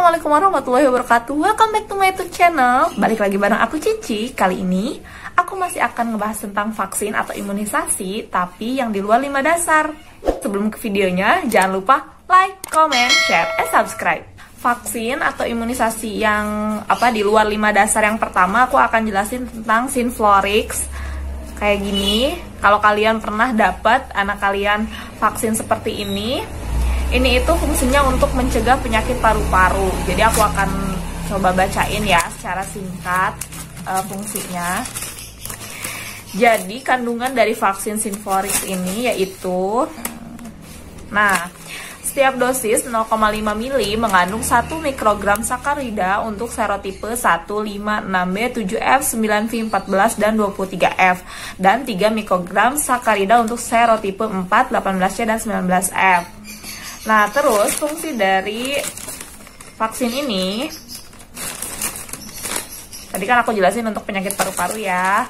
Assalamualaikum warahmatullahi wabarakatuh. Welcome back to my YouTube channel. Balik lagi bareng aku Cici. Kali ini aku masih akan ngebahas tentang vaksin atau imunisasi, tapi yang di luar 5 dasar. Sebelum ke videonya, jangan lupa like, comment, share, and subscribe. Vaksin atau imunisasi yang di luar 5 dasar yang pertama, aku akan jelasin tentang Synflorix. Kayak gini, kalau kalian pernah dapat anak kalian vaksin seperti ini itu fungsinya untuk mencegah penyakit paru-paru. Jadi aku akan coba bacain ya secara singkat fungsinya. Jadi kandungan dari vaksin Synflorix ini yaitu, setiap dosis 0,5 mili mengandung 1 mikrogram sakarida untuk serotipe 1, 5, 6B, 7F, 9V, 14, dan 23F. Dan 3 mikrogram sakarida untuk serotipe 4, 18C, dan 19F. Nah, terus fungsi dari vaksin ini, tadi kan aku jelasin untuk penyakit paru-paru ya.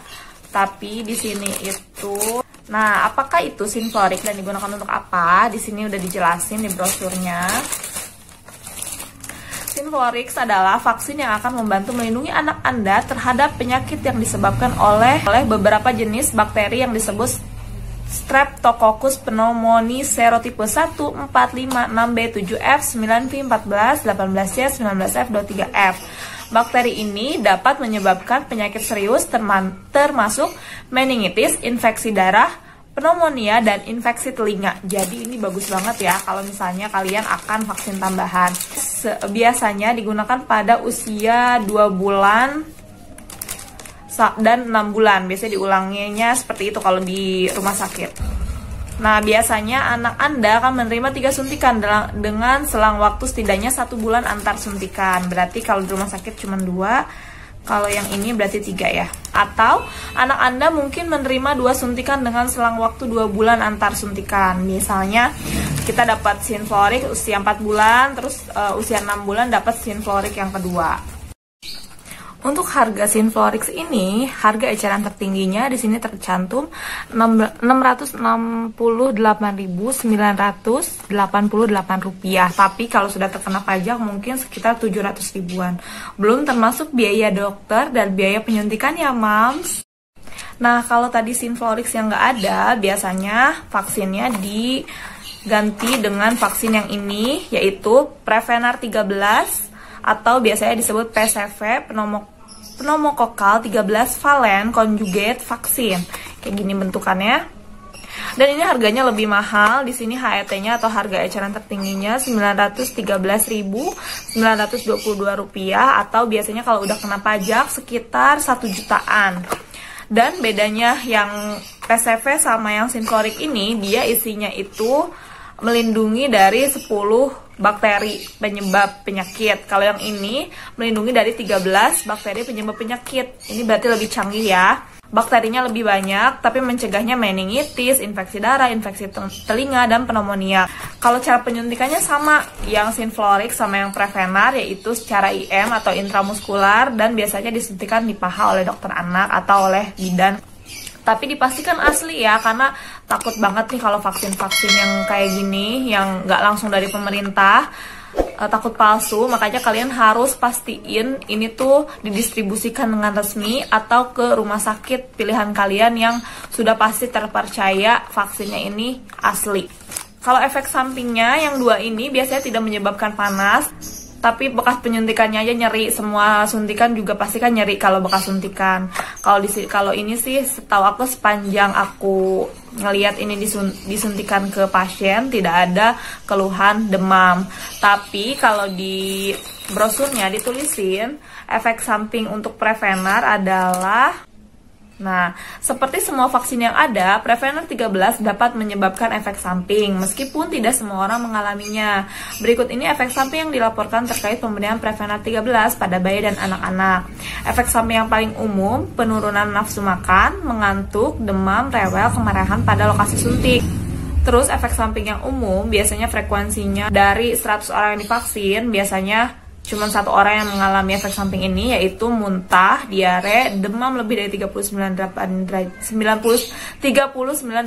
Tapi di sini itu, apakah itu Synflorix dan digunakan untuk apa? Di sini udah dijelasin di brosurnya. Synflorix adalah vaksin yang akan membantu melindungi anak Anda terhadap penyakit yang disebabkan oleh beberapa jenis bakteri yang disebut Streptococcus pneumoniae serotipe 1, 4, 5, 6B, 7F, 9V, 14, 18C, 19F, 23F. Bakteri ini dapat menyebabkan penyakit serius termasuk meningitis, infeksi darah, pneumonia, dan infeksi telinga. Jadi ini bagus banget ya kalau misalnya kalian akan vaksin tambahan. Biasanya digunakan pada usia 2 bulan dan 6 bulan. Biasanya diulanginya seperti itu kalau di rumah sakit. Nah, biasanya anak Anda akan menerima 3 suntikan dengan selang waktu setidaknya 1 bulan antar suntikan. Berarti kalau di rumah sakit cuma 2, kalau yang ini berarti 3 ya. Atau anak Anda mungkin menerima 2 suntikan dengan selang waktu 2 bulan antar suntikan. Misalnya kita dapat Synflorix usia 4 bulan, terus usia 6 bulan dapat Synflorix yang kedua. Untuk harga Synflorix ini, harga eceran tertingginya di sini tercantum Rp668.988. Tapi kalau sudah terkena pajak mungkin sekitar 700 ribuan. Belum termasuk biaya dokter dan biaya penyuntikan ya, Mams. Nah, kalau tadi Synflorix yang nggak ada, biasanya vaksinnya diganti dengan vaksin yang ini, yaitu Prevenar 13 atau biasanya disebut PCV, pneumococcal 13 valen conjugate vaksin. Kayak gini bentukannya. Dan ini harganya lebih mahal. Di sini HET-nya atau harga eceran tertingginya Rp913.922 atau biasanya kalau udah kena pajak sekitar 1 jutaan. Dan bedanya yang PCV sama yang Synflorix ini, dia isinya itu melindungi dari 10 bakteri penyebab penyakit. Kalau yang ini melindungi dari 13 bakteri penyebab penyakit. Ini berarti lebih canggih ya. Bakterinya lebih banyak, tapi mencegahnya meningitis, infeksi darah, infeksi telinga, dan pneumonia. Kalau cara penyuntikannya sama, yang Synflorix sama yang Prevenar, yaitu secara IM atau intramuskular, dan biasanya disuntikan di paha oleh dokter anak atau oleh bidan. Tapi dipastikan asli ya, karena takut banget nih kalau vaksin-vaksin yang kayak gini, yang nggak langsung dari pemerintah, takut palsu. Makanya kalian harus pastiin ini tuh didistribusikan dengan resmi atau ke rumah sakit pilihan kalian yang sudah pasti terpercaya vaksinnya ini asli. Kalau efek sampingnya yang 2 ini biasanya tidak menyebabkan panas, tapi bekas penyuntikannya aja nyeri. Semua suntikan juga pasti kan nyeri kalau bekas suntikan. Kalau ini sih setahu aku sepanjang aku ngelihat ini disuntikan ke pasien tidak ada keluhan demam. Tapi kalau di brosurnya ditulisin efek samping untuk Prevenar adalah, seperti semua vaksin yang ada, Prevenar 13 dapat menyebabkan efek samping, meskipun tidak semua orang mengalaminya. Berikut ini efek samping yang dilaporkan terkait pemberian Prevenar 13 pada bayi dan anak-anak. Efek samping yang paling umum, penurunan nafsu makan, mengantuk, demam, rewel, kemarahan pada lokasi suntik. Terus efek samping yang umum, biasanya frekuensinya dari 100 orang yang divaksin, biasanya Cuman satu orang yang mengalami efek samping ini, yaitu muntah, diare, demam lebih dari 39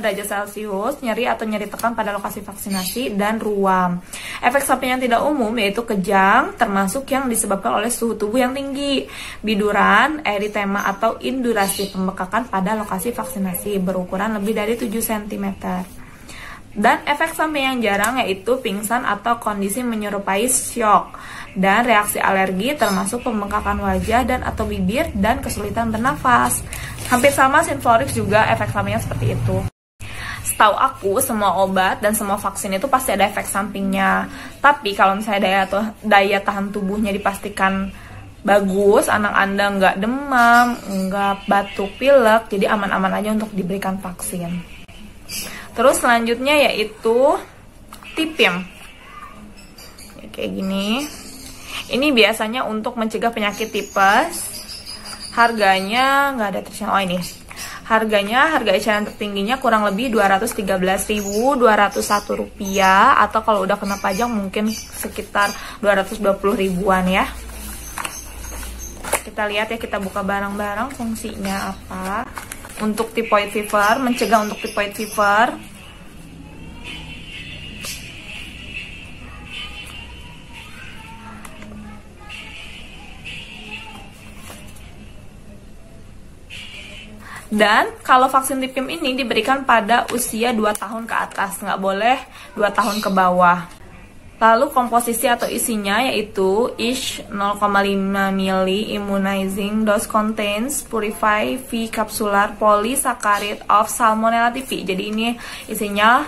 derajat Celcius, nyeri atau nyeri tekan pada lokasi vaksinasi, dan ruam. Efek samping yang tidak umum yaitu kejang, termasuk yang disebabkan oleh suhu tubuh yang tinggi, biduran, eritema atau indurasi, pembekakan pada lokasi vaksinasi berukuran lebih dari 7 cm. Dan efek samping yang jarang yaitu pingsan atau kondisi menyerupai syok, dan reaksi alergi termasuk pembengkakan wajah dan atau bibir dan kesulitan bernafas. Hampir sama Synflorix juga efek sampingnya seperti itu. Setahu aku semua obat dan semua vaksin itu pasti ada efek sampingnya. Tapi kalau misalnya daya tahan tubuhnya dipastikan bagus, anak Anda nggak demam, nggak batuk pilek, jadi aman-aman aja untuk diberikan vaksin. Terus selanjutnya yaitu TIPIM. Kayak gini. Ini biasanya untuk mencegah penyakit tipes. Harganya nggak ada tulisan. Oh ini. Harga eceran tertingginya kurang lebih Rp213.201 atau kalau udah kena pajak mungkin sekitar 220 ribuan ya. Kita lihat ya, kita buka barang-barang fungsinya apa. Untuk typhoid fever, mencegah untuk typhoid fever. Dan kalau vaksin TIPIM ini diberikan pada usia 2 tahun ke atas, nggak boleh 2 tahun ke bawah. Lalu komposisi atau isinya yaitu each 0,5 ml immunizing dose contains purified V capsular polysaccharide of Salmonella typhi. Jadi ini isinya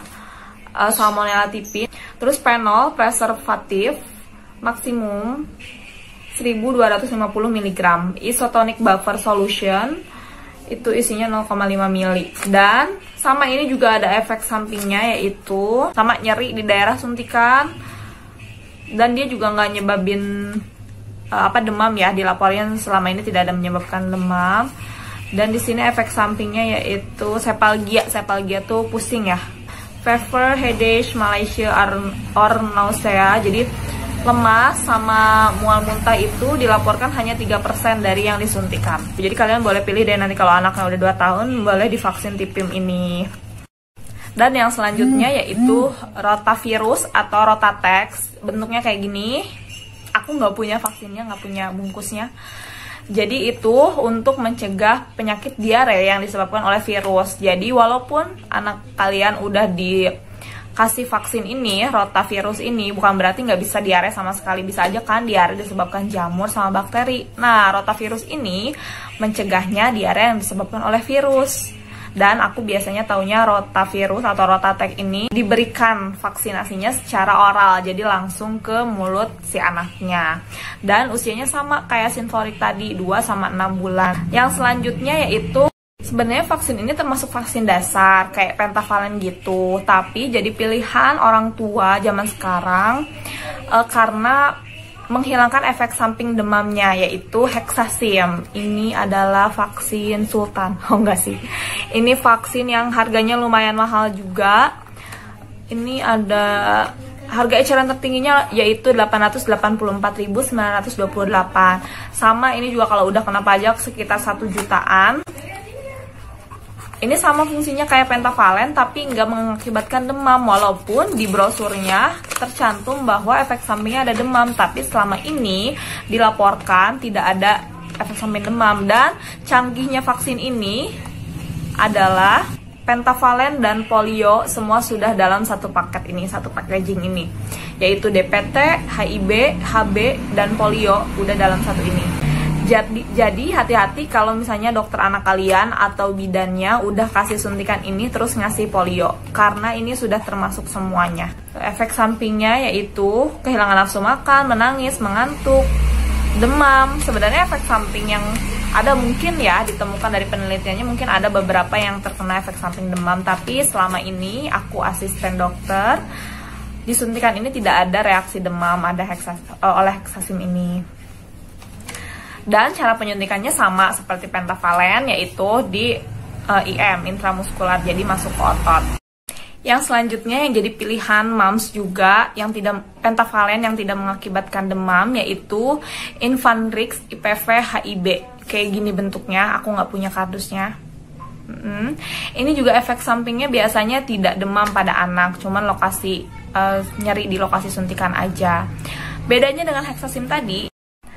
Salmonella typhi. Terus phenol preservative maksimum 1250 mg. Isotonic buffer solution itu isinya 0,5 ml. Dan sama ini juga ada efek sampingnya yaitu sama nyeri di daerah suntikan, dan dia juga nggak nyebabin demam ya, dilaporin selama ini tidak ada menyebabkan demam. Dan di sini efek sampingnya yaitu sepalgia tuh pusing ya, fever, headache, malaise or nausea. Jadi lemas sama mual muntah itu dilaporkan hanya 3% dari yang disuntikan. Jadi kalian boleh pilih deh nanti kalau anaknya udah 2 tahun boleh divaksin TIPIM ini. Dan yang selanjutnya yaitu rotavirus atau Rotatex. Bentuknya kayak gini. Aku nggak punya vaksinnya, nggak punya bungkusnya. Jadi itu untuk mencegah penyakit diare yang disebabkan oleh virus. Jadi walaupun anak kalian udah dikasih vaksin ini, rotavirus ini, bukan berarti nggak bisa diare sama sekali. Bisa aja kan diare disebabkan jamur sama bakteri. Nah, rotavirus ini mencegahnya diare yang disebabkan oleh virus. Dan aku biasanya taunya rotavirus atau Rotatex ini diberikan vaksinasinya secara oral, jadi langsung ke mulut si anaknya. Dan usianya sama kayak Synflorix tadi, 2 sama 6 bulan. Yang selanjutnya yaitu sebenarnya vaksin ini termasuk vaksin dasar kayak pentavalen gitu, tapi jadi pilihan orang tua zaman sekarang karena menghilangkan efek samping demamnya, yaitu Hexasim. Ini adalah vaksin Sultan. Oh enggak sih, ini vaksin yang harganya lumayan mahal juga. Ini ada harga eceran tertingginya yaitu 884.928. Sama ini juga kalau udah kena pajak sekitar 1 jutaan. Ini sama fungsinya kayak pentavalen tapi nggak mengakibatkan demam, walaupun di brosurnya tercantum bahwa efek sampingnya ada demam, tapi selama ini dilaporkan tidak ada efek samping demam. Dan canggihnya vaksin ini adalah pentavalen dan polio semua sudah dalam satu paket ini, satu packaging ini, yaitu DPT, HIB, HB, dan polio udah dalam satu ini. Jadi hati-hati kalau misalnya dokter anak kalian atau bidannya udah kasih suntikan ini terus ngasih polio, karena ini sudah termasuk semuanya. Efek sampingnya yaitu kehilangan nafsu makan, menangis, mengantuk, demam. Sebenarnya efek samping yang ada mungkin ya ditemukan dari penelitiannya, mungkin ada beberapa yang terkena efek samping demam, tapi selama ini aku asisten dokter, disuntikan ini tidak ada reaksi demam oleh Hexasim ini. Dan cara penyuntikannya sama seperti pentavalen, yaitu di IM, intramuskular, jadi masuk ke otot. Yang selanjutnya yang jadi pilihan moms juga yang tidak pentavalen yang tidak mengakibatkan demam, yaitu Infanrix IPV HIB. Kayak gini bentuknya, aku nggak punya kardusnya. Ini juga efek sampingnya biasanya tidak demam pada anak, cuman lokasi nyeri di lokasi suntikan aja. Bedanya dengan Hexasim tadi,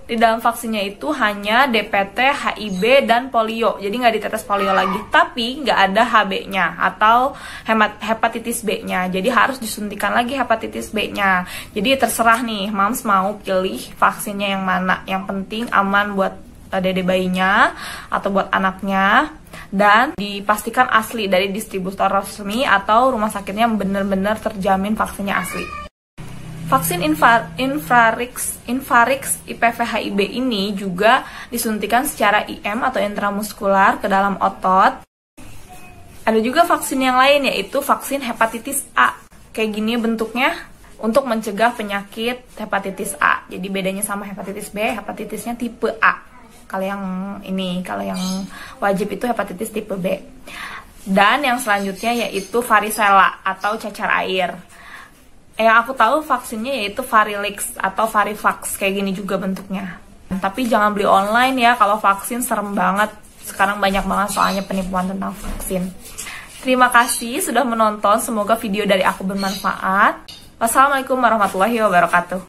di dalam vaksinnya itu hanya DPT, HIB, dan polio. Jadi nggak ditetes polio lagi, tapi nggak ada HB-nya atau hepatitis B-nya. Jadi harus disuntikan lagi hepatitis B-nya. Jadi terserah nih, moms mau pilih vaksinnya yang mana. Yang penting aman buat dede bayinya atau buat anaknya, dan dipastikan asli dari distributor resmi atau rumah sakitnya benar-benar terjamin vaksinnya asli. Vaksin Infanrix IPV HIB ini juga disuntikan secara IM atau intramuskular ke dalam otot. Ada juga vaksin yang lain, yaitu vaksin hepatitis A. Kayak gini bentuknya, untuk mencegah penyakit hepatitis A. Jadi bedanya sama hepatitis B, hepatitisnya tipe A. Kalau yang wajib itu hepatitis tipe B. Dan yang selanjutnya yaitu varicella atau cacar air. Yang aku tahu vaksinnya yaitu Varilix atau Varivax, kayak gini juga bentuknya. Tapi jangan beli online ya, kalau vaksin serem banget. Sekarang banyak banget soalnya penipuan tentang vaksin. Terima kasih sudah menonton, semoga video dari aku bermanfaat. Wassalamualaikum warahmatullahi wabarakatuh.